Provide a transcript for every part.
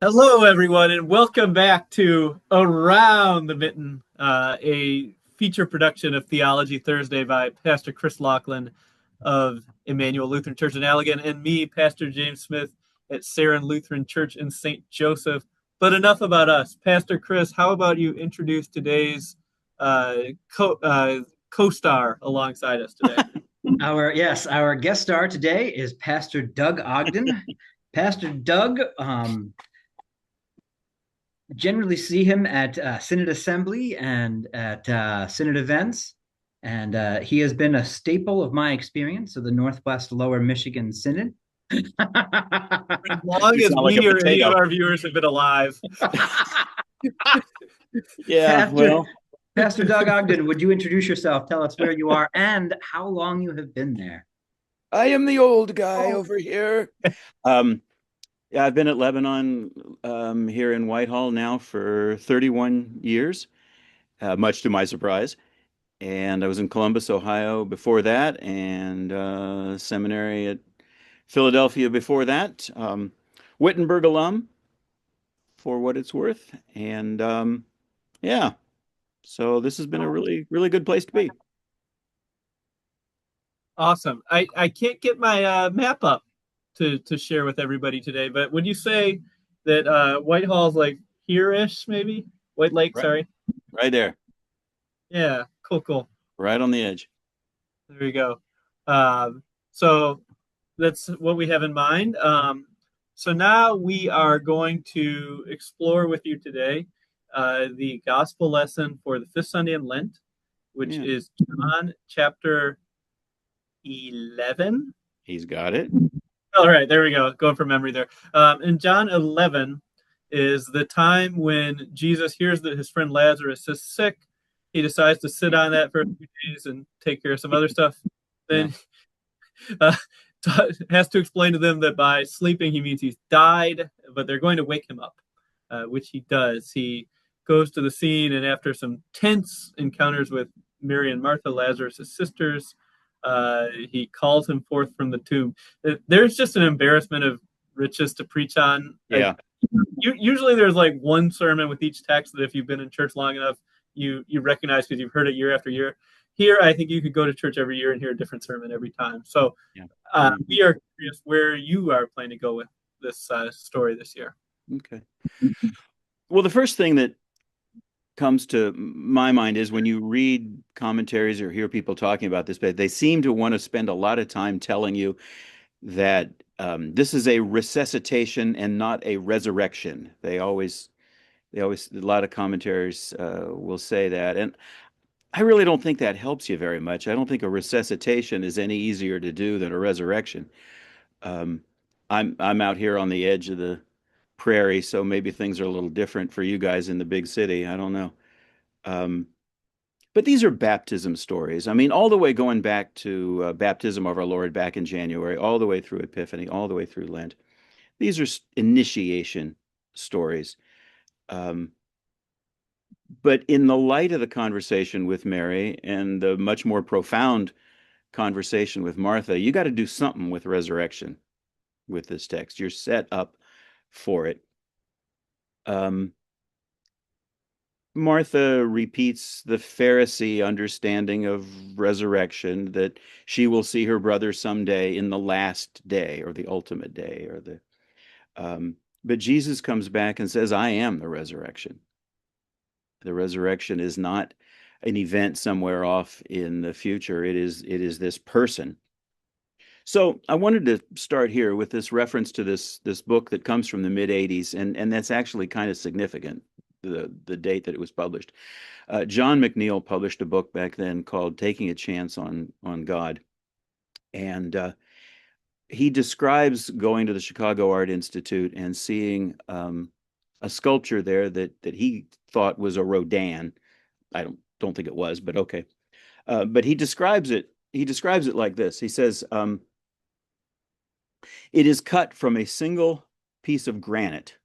Hello, everyone, and welcome back to Around the Mitten, a feature production of Theology Thursday by Pastor Chris Laughlin of Emmanuel Lutheran Church in Allegan and me, Pastor James Smith at Saron Lutheran Church in St. Joseph. But enough about us. Pastor Chris, how about you introduce today's uh, co-star alongside us today? Our guest star today is Pastor Doug Ogden. Pastor Doug, generally see him at Synod Assembly and at Synod events, and he has been a staple of my experience of the Northwest Lower Michigan Synod. As long You as sound like a we or any of potato. our viewers have been alive. Yeah, Pastor well, Pastor Doug Ogden, would you introduce yourself? Tell us where you are and how long you have been there. I am the old guy Oh, over here. Um, yeah, I've been at Lebanon here in Whitehall now for 31 years, much to my surprise. And I was in Columbus, Ohio before that, and seminary at Philadelphia before that. Wittenberg alum for what it's worth. And yeah, so this has been a really, really good place to be. Awesome. I can't get my map up to share with everybody today, but would you say that Whitehall's like here-ish, maybe? White Lake, Right, sorry. right there, Yeah, cool, cool. right on the edge. There we go. So that's what we have in mind. So now we are going to explore with you today the gospel lesson for the fifth Sunday in Lent, which Yeah, is John chapter 11. he's got it. All right, there we go. Going from memory there. In John 11 is the time when Jesus hears that his friend Lazarus is sick. He decides to sit on that for a few days and take care of some other stuff. Yeah. Then uh, has to explain to them that by sleeping he means he's died, but they're going to wake him up, which he does. He goes to the scene, and after some tense encounters with Mary and Martha, Lazarus' sisters, he calls him forth from the tomb. There's just an embarrassment of riches to preach on. Yeah. Usually there's like one sermon with each text that if you've been in church long enough, you recognize because you've heard it year after year. Here, I think you could go to church every year and hear a different sermon every time. So Yeah. we are curious where you are planning to go with this story this year. Okay. Well, the first thing that comes to my mind is when you read commentaries or hear people talking about this, but they seem to want to spend a lot of time telling you that this is a resuscitation and not a resurrection. A lot of commentaries will say that, and I really don't think that helps you very much. I don't think a resuscitation is any easier to do than a resurrection. Um, I'm out here on the edge of the prairie, so maybe things are a little different for you guys in the big city. I don't know. Um, but these are baptism stories. I mean, all the way going back to baptism of our Lord back in January, all the way through Epiphany, all the way through Lent. These are initiation stories. Um, but in the light of the conversation with Mary and the much more profound conversation with Martha, you got to do something with resurrection with this text. You're set up for it. Um, Martha repeats the Pharisee understanding of resurrection that she will see her brother someday in the last day or the ultimate day or the but Jesus comes back and says, I am the resurrection. The resurrection is not an event somewhere off in the future. It is this person. So I wanted to start here with this reference to this book that comes from the mid 80s, and that's actually kind of significant, the date that it was published. John McNeill published a book back then called Taking a Chance on God. And he describes going to the Chicago Art Institute and seeing a sculpture there that he thought was a Rodin. I don't think it was, but okay. But he describes it. He describes it like this. He says, "It is cut from a single piece of granite,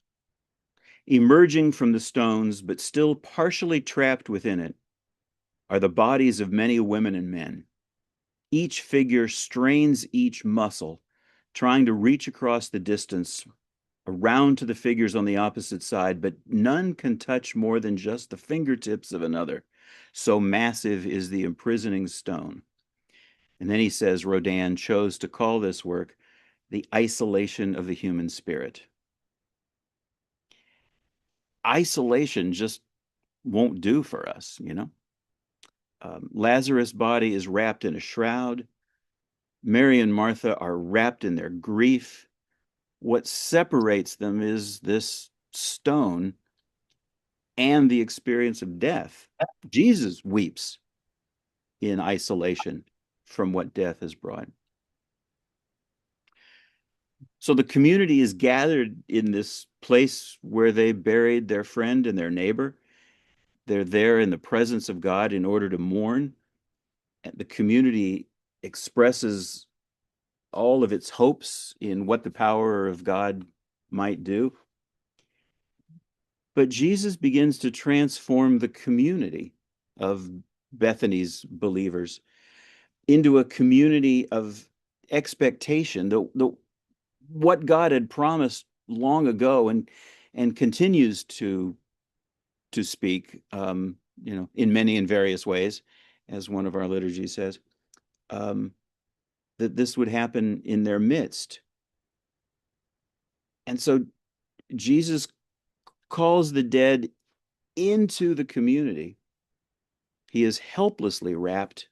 emerging from the stones, but still partially trapped within it, are the bodies of many women and men. Each figure strains each muscle, trying to reach across the distance around to the figures on the opposite side, but none can touch more than just the fingertips of another. So massive is the imprisoning stone. And then he says Rodin chose to call this work the isolation of the human spirit. Isolation just won't do for us, you know. Lazarus' body is wrapped in a shroud. Mary and Martha are wrapped in their grief. What separates them is this stone and the experience of death. Jesus weeps in isolation from what death has brought. So the community is gathered in this place where they buried their friend and their neighbor. They're there in the presence of God in order to mourn. And the community expresses all of its hopes in what the power of God might do. But Jesus begins to transform the community of Bethany's believers into a community of expectation, what God had promised long ago and continues to speak, in many and various ways, as one of our liturgies says, that this would happen in their midst. And so Jesus calls the dead into the community. He is helplessly wrapped.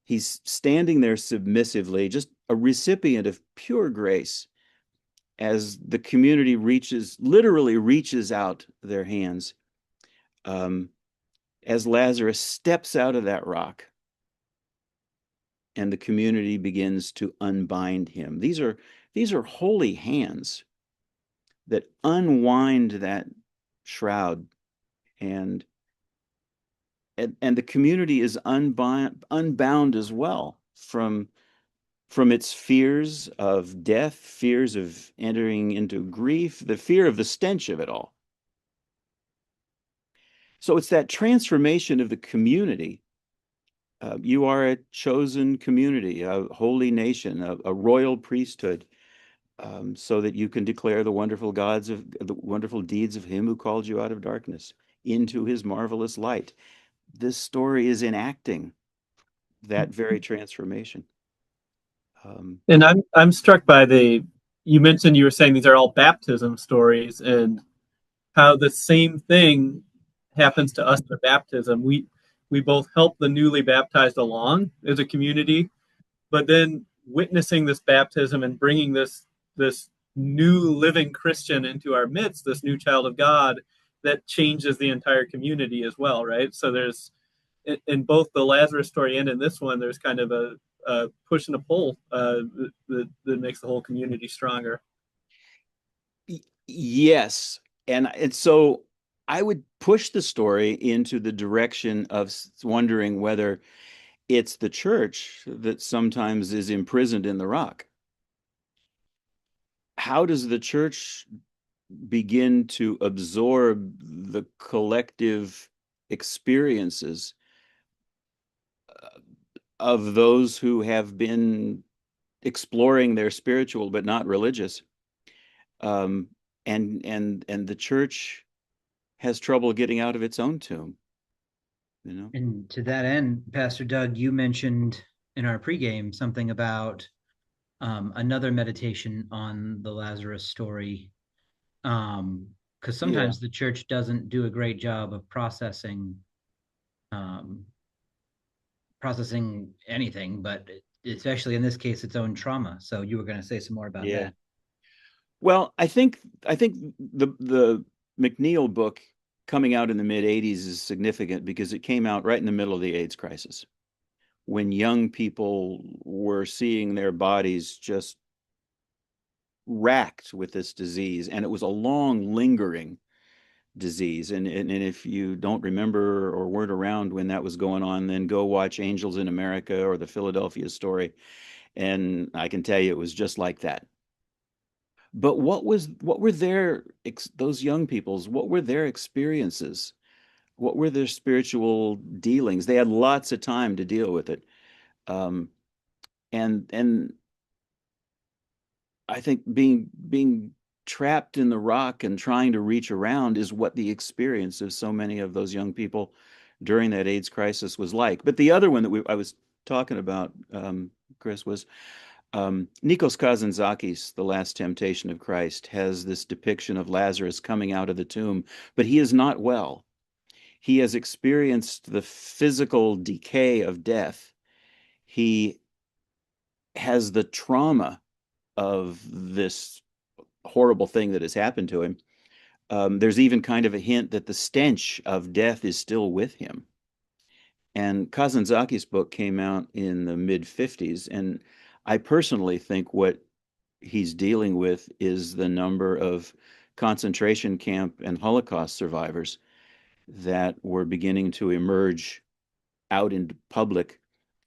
He's standing there submissively, just a recipient of pure grace as the community literally reaches out their hands, as Lazarus steps out of that rock and the community begins to unbind him. These are holy hands that unwind that shroud, and the community is unbound as well from its fears of death, fears of entering into grief, the fear of the stench of it all. So it's that transformation of the community. You are a chosen community, a holy nation, a royal priesthood, so that you can declare the wonderful deeds of him who called you out of darkness into his marvelous light. This story is enacting that very transformation. And I'm struck by you mentioned, you were saying these are all baptism stories, and how the same thing happens to us at baptism. We both help the newly baptized along as a community, but then witnessing this baptism and bringing this new living Christian into our midst, this new child of God, that changes the entire community as well, right? So there's, in both the Lazarus story and in this one, there's kind of a push and a pull that makes the whole community stronger. Yes, and so I would push the story into the direction of wondering whether it's the church that sometimes is imprisoned in the rock. How does the church begin to absorb the collective experiences of those who have been exploring their spiritual but not religious, and the church has trouble getting out of its own tomb, you know? And to that end, Pastor Doug, you mentioned in our pregame something about another meditation on the Lazarus story, because sometimes the church doesn't do a great job of processing anything, but especially in this case, its own trauma. So you were going to say some more about that. Well, I think the McNeil book coming out in the mid 80s is significant because it came out right in the middle of the AIDS crisis, when young people were seeing their bodies just racked with this disease, and it was a long lingering disease. And if you don't remember or weren't around when that was going on, then go watch Angels in America or the Philadelphia story, and I can tell you it was just like that. But what were those young people's, what were their experiences? What were their spiritual dealings? They had lots of time to deal with it. And I think being trapped in the rock and trying to reach around is what the experience of so many of those young people during that AIDS crisis was like. But the other one that I was talking about, Chris, was Nikos Kazantzakis, The Last Temptation of Christ, has this depiction of Lazarus coming out of the tomb, but he is not well. He has experienced the physical decay of death. He has the trauma of this horrible thing that has happened to him. There's even kind of a hint that the stench of death is still with him. And Kazantzakis' book came out in the mid-50s, and I personally think what he's dealing with is the number of concentration camp and Holocaust survivors that were beginning to emerge out into public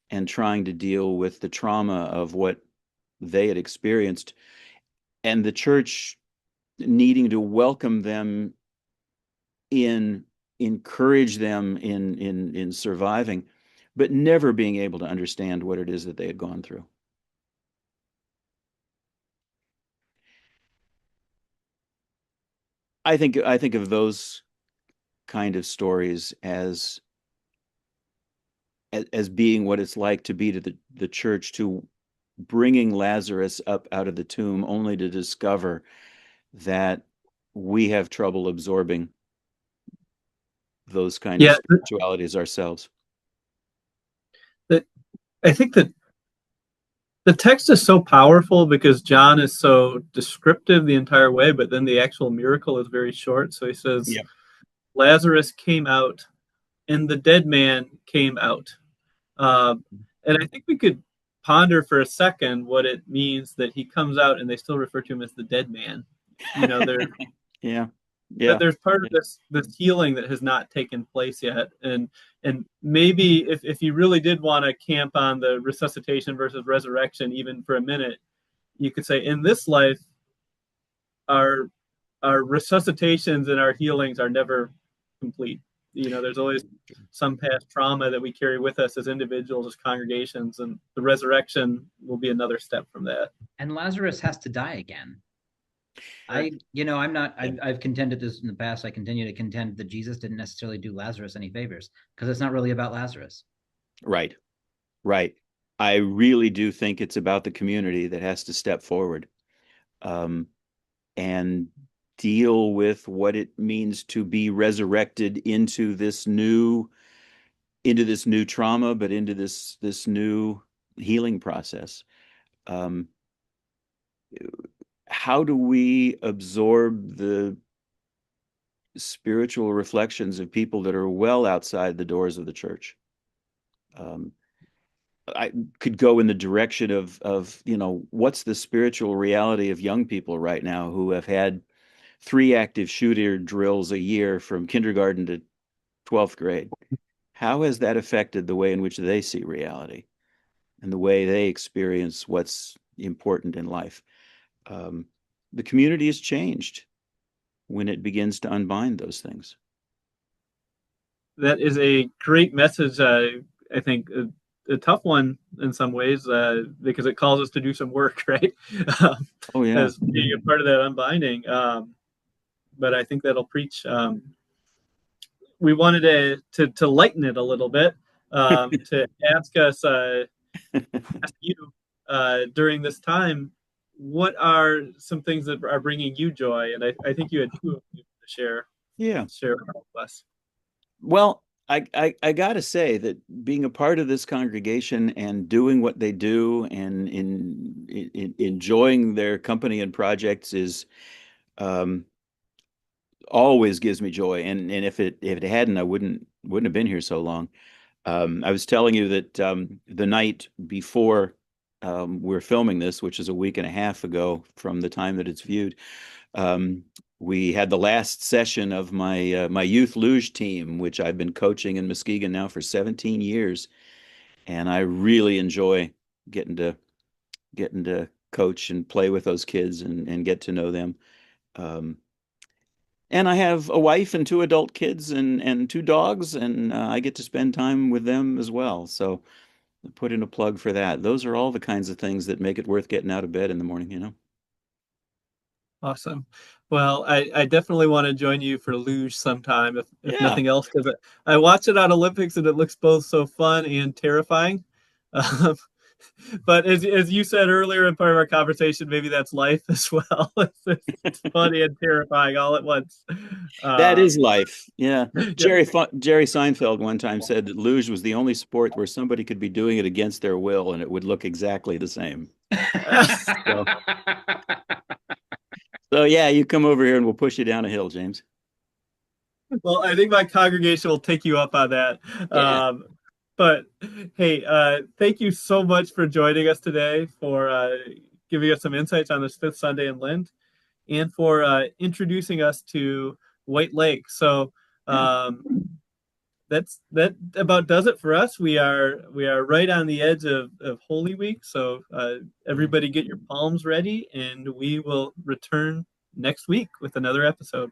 and trying to deal with the trauma of what they had experienced, and the church needing to welcome them in, encourage them in surviving, but never being able to understand what it is that they had gone through. I think of those kind of stories as being what it's like to be to the church, to bringing Lazarus up out of the tomb only to discover that we have trouble absorbing those kind of spiritualities ourselves. I think that the text is so powerful because John is so descriptive the entire way, but then the actual miracle is very short. So he says, Yep. Lazarus came out and the dead man came out. And I think we could ponder for a second what it means that he comes out and they still refer to him as the dead man. You know, yeah. There's part of this healing that has not taken place yet, and maybe if you really did want to camp on the resuscitation versus resurrection, even for a minute, you could say in this life, our resuscitations and our healings are never complete. You know, there's always some past trauma that we carry with us as individuals, as congregations, and the resurrection will be another step from that. And Lazarus has to die again. I've contended this in the past. I continue to contend that Jesus didn't necessarily do Lazarus any favors because it's not really about Lazarus. Right. I really do think it's about the community that has to step forward and deal with what it means to be resurrected into this new trauma, but into this new healing process. How do we absorb the spiritual reflections of people that are well outside the doors of the church? I could go in the direction of what's the spiritual reality of young people right now who have had 3 active shooter drills a year from kindergarten to 12th grade. How has that affected the way in which they see reality and the way they experience what's important in life? The community has changed when it begins to unbind those things. That is a great message. I think a tough one in some ways because it calls us to do some work, right? Oh yeah, as being a part of that unbinding. But I think that'll preach. We wanted to lighten it a little bit, to ask you during this time, what are some things that are bringing you joy? And I think you had 2 of them to share. Yeah. Share with us. Well, I got to say that being a part of this congregation and doing what they do and in enjoying their company and projects is always gives me joy. And if it hadn't, I wouldn't have been here so long. I was telling you that the night before we're filming this, which is a week and a half ago from the time that it's viewed, we had the last session of my my youth luge team, which I've been coaching in Muskegon now for 17 years, and I really enjoy getting to coach and play with those kids and get to know them. And I have a wife and 2 adult kids and 2 dogs, and I get to spend time with them as well. So put in a plug for that. Those are all the kinds of things that make it worth getting out of bed in the morning, Awesome. Well, I definitely want to join you for luge sometime, if Yeah. nothing else, because I watch it on Olympics and it looks both so fun and terrifying. Um, but as you said earlier in part of our conversation, maybe that's life as well. It's funny and terrifying all at once. That Um, is life. Yeah. yeah. Jerry Seinfeld one time said that luge was the only sport where somebody could be doing it against their will and it would look exactly the same. So, so yeah, you come over here and we'll push you down a hill, James. Well, I think my congregation will take you up on that. Yeah. But hey, thank you so much for joining us today, for giving us some insights on this fifth Sunday in Lent, and for introducing us to White Lake. So Yeah. that about does it for us. We are right on the edge of Holy Week. So everybody get your palms ready, and we will return next week with another episode.